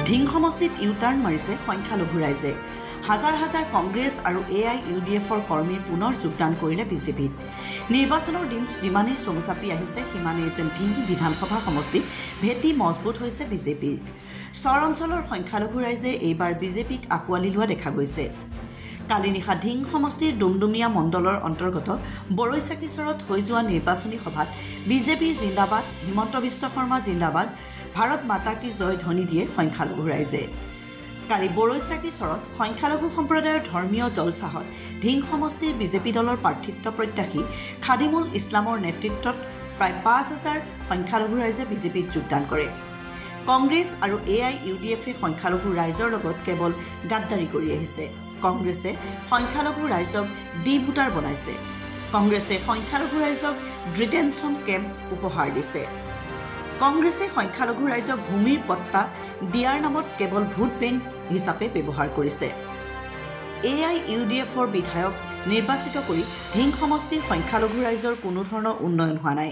ধিং সমষ্টিত ইউটাৰ্ণ মাৰিছে সংখ্যালঘু ৰাইজে। হাজাৰ হাজাৰ কংগ্ৰেছ আৰু AIUDFৰ কৰ্মীৰ পুনৰ যোগদান কৰিলে বিজেপিত। নিৰ্বাচনৰ দিন যিমানেই চমু চাপি আহিছে সিমানেই যেন ধিং বিধানসভা সমষ্টিত ভেটি মজবুত হৈছে বিজেপিৰ। চৰ অঞ্চলৰ সংখ্যালঘু ৰাইজে এইবাৰ বিজেপিক আঁকোৱালি লোৱা দেখা গৈছে। কালি নিশা ধিং সমষ্টিৰ ডুমডুমীয়া মণ্ডলৰ অন্তৰ্গত বৰৈচাকিচৰত হৈ যোৱা নিৰ্বাচনী সভাত বিজেপি জিন্দাবাদ, হিমন্ত বিশ্ব শৰ্মা জিন্দাবাদ, ভাৰত মাতা কী জয় ধ্বনি দিয়ে সংখ্যালঘু ৰাইজে। কালি বৰৈচাকিচৰত সংখ্যালঘু সম্প্ৰদায়ৰ ধৰ্মীয় জলচাহত ধিং সমষ্টিৰ বিজেপি দলৰ প্ৰাৰ্থিত্ব প্ৰত্যাশী খাদিমুল ইছলামৰ নেতৃত্বত প্ৰায় ৫,০০০ সংখ্যালঘু ৰাইজে বিজেপিত যোগদান কৰে। কংগ্ৰেছ আৰু AIUDFে সংখ্যালঘু ৰাইজৰ লগত কেৱল গাদ্দাৰী কৰি আহিছে। কংগ্ৰেছে সংখ্যালঘু ৰাইজক ডি ভোটাৰ বনাইছে। কংগ্ৰেছে সংখ্যালঘু ৰাইজক ডিটেনশ্যন কেম্প উপহাৰ দিছে। কংগ্ৰেছে সংখ্যালঘু ৰাইজক ভূমিৰ পট্টা দিয়াৰ নামত কেৱল ভোট বেংক হিচাপে ব্যৱহাৰ কৰিছে। AIUDFৰ বিধায়ক নিৰ্বাচিত কৰি ধিং সমষ্টিৰ সংখ্যালঘু ৰাইজৰ কোনো ধৰণৰ উন্নয়ন হোৱা নাই,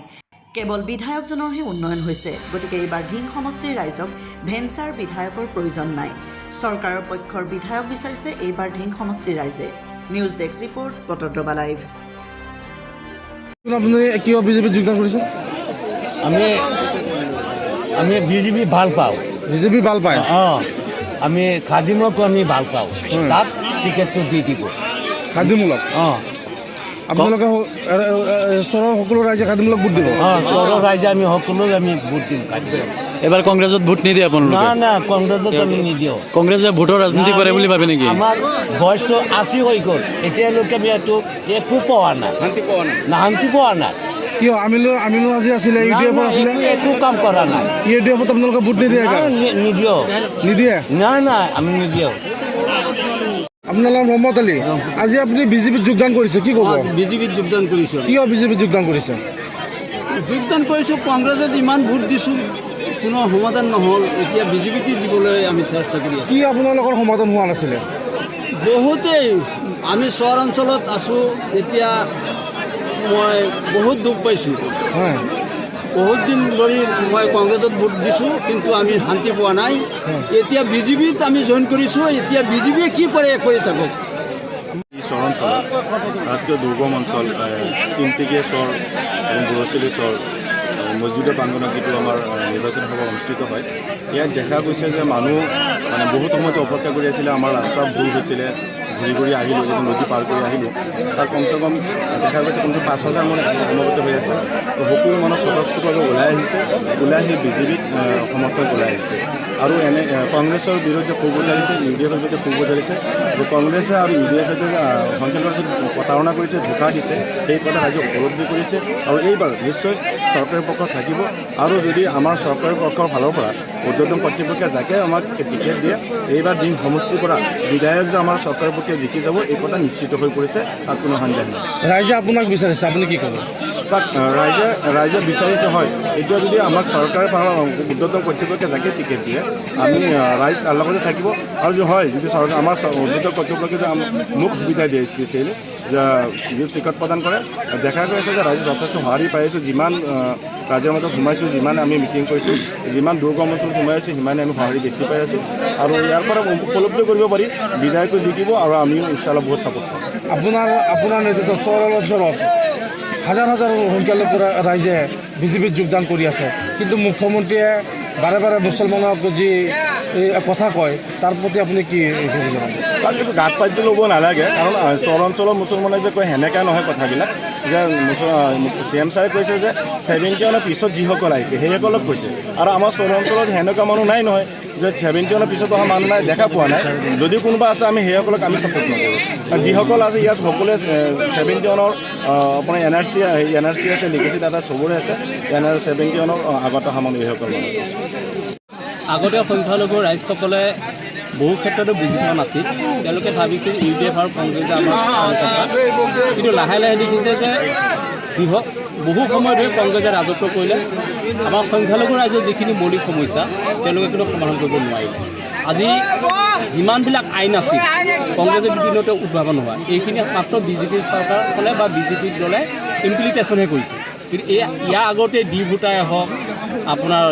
কেৱল বিধায়কজনৰহে উন্নয়ন হৈছে। গতিকে এইবাৰ ধিং সমষ্টিৰ ৰাইজক ভেঞ্চাৰ বিধায়কৰ প্ৰয়োজন নাই। চৰকাৰৰ পক্ষৰ বিধায়ক বিচাৰিছে এইবাৰ ধিং সমষ্টিৰ ৰাইজে। News desk report, Batadrava live. আপুনি কিয় বিজেপিত যোগদান কৰিছে? আমি বিজেপি ভাল পাওঁ। বিজেপি ভাল পায়? অঁ, আমি খাদিমকো আমি ভাল পাওঁ। তাত টিকেটটো দি দিব। খাদিমূলক? অঁ, আপোনালোকে ওচৰৰ সকলো ৰাইজে খাদিমূলক ভোট দিব? অঁ, ওচৰৰ ৰাইজে আমি সকলো আমি ভোট দিম খাদিমক। এবাৰ কংগ্ৰেছত ভোট নিদিয়ে আপোনালোকে? না কংগ্ৰেছত আমি নিদিওঁ। কংগ্ৰেছে ভোটৰ ৰাজনীতি কৰে বুলি ভাবে নেকি? আমাৰ বয়সটো ৮০ হৈ গ'ল, এতিয়ালৈকে আমি এইটো একো পোৱা নাই, শান্তি পোৱা নাই। কিয়? আমিনো আজি আছিলে, UDF আছিলে, একো কাম কৰা নাই। UDFত আপোনালোকে ভোট নিদিয়ে? নিদিওঁ। নিদিয়ে? নাই আমি নিদিওঁ। আপোনাৰ নাম মহম্মদ আলী। আজি আপুনি বিজেপিত যোগদান কৰিছে, কি ক'ব? বিজেপিত যোগদান কৰিছোঁ। কিয় বিজেপিত যোগদান কৰিছে? যোগদান কৰিছোঁ, কংগ্ৰেছত ইমান ভোট দিছোঁ, কোনো সমাধান নহ'ল। এতিয়া বিজেপিতে দিবলৈ আমি চেষ্টা কৰি আছোঁ। কি আপোনালোকৰ সমাধান হোৱা নাছিলে? বহুতেই আমি চৰ অঞ্চলত আছোঁ, এতিয়া মই বহুত দুখ পাইছোঁ। হয়, বহুত দিন ধৰি মই কংগ্ৰেছত ভোট দিছোঁ, কিন্তু আমি শান্তি পোৱা নাই। এতিয়া বিজেপিত আমি জইন কৰিছোঁ। এতিয়া বিজেপিয়ে কি কৰে কৰি থাকক। চৰ অঞ্চল আটাইতকৈ দুৰ্গম অঞ্চল, তিনিটিকীয়া চৰ এবং বৰচলি চৰ মছজিদৰ প্ৰাংগণত যিটো আমাৰ নিৰ্বাচনী সভা অনুষ্ঠিত হয়, ইয়াত দেখা গৈছে যে মানুহ বহুত সময়তে অপেক্ষা কৰি আছিলে। আমাৰ ৰাস্তা ভুল হৈছিলে, ঘূৰি আহিলোঁ, যদি নদী পাৰ কৰি আহিলোঁ, তাত কমচে কম দেখা গৈছে কমচে ৫,০০০ মান সমবেত হৈ আছে। তো সকলো মানুহ স্বতঃস্ফূৰ্তভাৱে ওলাই আহিছে, ওলাই আহি বিজেপিক সমৰ্থন ওলাই আহিছে। আৰু এনে কংগ্ৰেছৰ বিৰুদ্ধে ক'ব বিচাৰিছে, UDFৰ বিৰুদ্ধে ক'ব বিচাৰিছে যে কংগ্ৰেছে আৰু UDFে যে সংখ্যালঘুক প্ৰতাৰণা কৰিছে, ধোকা দিছে, সেই কথা ৰাইজে উপলব্ধি কৰিছে। আৰু এইবাৰ নিশ্চয় চৰকাৰী পক্ষ থাকিব। আৰু যদি আমাৰ চৰকাৰী পক্ষৰ ফালৰ পৰা উৰ্ধ্বতন কৰ্তৃপক্ষে যাকে আমাক টিকেট দিয়ে, এইবাৰ ধিং সমষ্টিৰ পৰা বিধায়ক যে আমাৰ চৰকাৰী পক্ষে জিকি যাব, এই কথা নিশ্চিত হৈ পৰিছে, তাত কোনো সন্দেহ নাই। ৰাইজে আপোনাক বিচাৰিছে, আপুনি কি ক'ব? তাক ৰাইজে বিচাৰিছে, হয়, এতিয়া যদি আমাক চৰকাৰে উৰ্ধ্বতন কৰ্তৃপক্ষে যাকে টিকেট দিয়ে, আমি ৰাইজ তাৰ লগতে থাকিব। আৰু যদি হয়, যদি চৰকাৰ আমাৰ উৰ্ধ্বতন কৰ্তৃপক্ষে যে মোক সুবিধা দিয়ে স্পেচিয়েলি যে টিকট প্ৰদান কৰে, দেখা গৈ আছে যে ৰাইজে যথেষ্ট সঁহাৰি পাই আছোঁ। যিমান ৰাজ্যৰ মাজত সোমাইছোঁ, যিমান আমি মিটিং কৰিছোঁ, যিমান দুৰ্গম অঞ্চলত সোমাই আছোঁ, সিমানে আমি সঁহাৰি বেছি পাই আছোঁ। আৰু ইয়াৰ পৰা উপলব্ধি কৰিব পাৰি বিধায়কো জিকিব আৰু আমিও ইনশাল্লাহ বহুত ছাপোৰ্ট পাম। আপোনাৰ নেতৃত্বত চৰ অঞ্চলত হাজাৰ হাজাৰ সংখ্যালঘু ৰাইজে বিজেপিত যোগদান কৰি আছে, কিন্তু মুখ্যমন্ত্ৰীয়ে বাৰে বাৰে মুছলমানক যি কথা কয়, তাৰ প্ৰতি আপুনি কি ভাবিব? চাওক, কিন্তু গাত পাতি ল'ব নালাগে, কাৰণ চৰ অঞ্চলৰ মুছলমানে যে কয় সেনেকৈ নহয় কথাবিলাক। যে CM ছাৰে কৈছে যে 71 পিছত যিসকল আহিছে সেইসকলক কৈছে, আৰু আমাৰ চৰ অঞ্চলত সেনেকুৱা মানুহ নাই নহয় যে 71 পিছত অহা মানুহ নাই, দেখা পোৱা নাই। যদি কোনোবা আছে আমি সেইসকলক আমি ছাপোৰ্ট নকৰোঁ। আৰু যিসকল আছে ইয়াত সকলোৱে 71 আপোনাৰ NRC আছে, লিগেচি ডাটা চবৰে আছে। 71 আগত অহা মানুহ এইসকল মানুহ আছে। আগতে সংখ্যালঘু ৰাইজসকলে বহু ক্ষেত্ৰতো বুজি পোৱা নাছিল। তেওঁলোকে ভাবিছিল UDF আৰু কংগ্ৰেছে আমাৰ কথা, কিন্তু লাহে লাহে দেখিছে যে বহু সময় ধৰি কংগ্ৰেছে ৰাজত্ব কৰিলে আমাৰ সংখ্যালঘু ৰাইজৰ যিখিনি মৌলিক সমস্যা তেওঁলোকে কিন্তু সমাধান কৰিব নোৱাৰিলে। আজি যিমানবিলাক আইন আছিল কংগ্ৰেছে বিভিন্নতে উদ্ভাৱন হোৱা, এইখিনি মাত্ৰ বিজেপিৰ চৰকাৰখনে বা বিজেপি দলে ইমপ্লিমেণ্টেশ্যনহে কৰিছে। কিন্তু ইয়াৰ আগতে ডি ভোটাৰে হওক, আপোনাৰ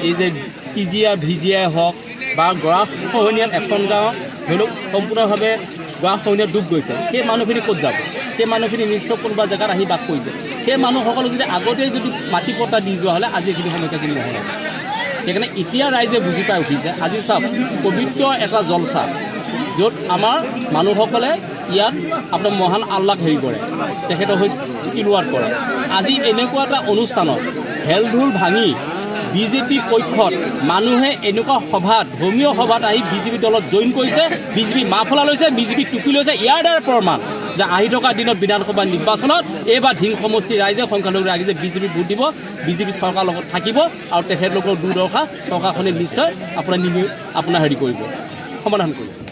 এই যে PGI VGI হওক বা গৰা খহনীয়াত এখন গাঁও ধৰি লওক সম্পূৰ্ণভাৱে গৰা খহনীয়াত ডুব গৈছে, সেই মানুহখিনি ক'ত যাব? সেই মানুহখিনি নিশ্চয় কোনোবা জেগাত আহি বাস কৰিছে। সেই মানুহসকলক যদি আগতেই যদি মাটি পট্টা দি যোৱা হ'লে আজি এইখিনি সমস্যাখিনি নহ'লে। সেইকাৰণে এতিয়া ৰাইজে বুজি পাই উঠিছে। আজি চাওক, পবিত্ৰ এটা জলচা, য'ত আমাৰ মানুহসকলে ইয়াত আপোনাৰ মহান আল্লাক হেৰি কৰে, তেখেতৰ হৈ তিলোৱাত কৰে। আজি এনেকুৱা এটা অনুষ্ঠানত হেল ধূল ভাঙি বিজেপি পক্ষত মানুহে এনেকুৱা সভাত, ধৰ্মীয় সভাত আহি বিজেপি দলত জইন কৰিছে, বিজেপি মাফলা লৈছে, বিজেপি টুপি লৈছে। ইয়াৰ দ্বাৰা প্ৰমাণ যে আহি থকা দিনত বিধানসভা নিৰ্বাচনত এইবাৰ ধিং সমষ্টিৰ ৰাইজে সংখ্যালঘু ৰাইজে বিজেপি ভোট দিব, বিজেপি চৰকাৰৰ লগত থাকিব আৰু তেখেতলোকৰ দুৰ্দশা চৰকাৰখনে নিশ্চয় আপোনাৰ হেৰি কৰিব, সমাধান কৰিব।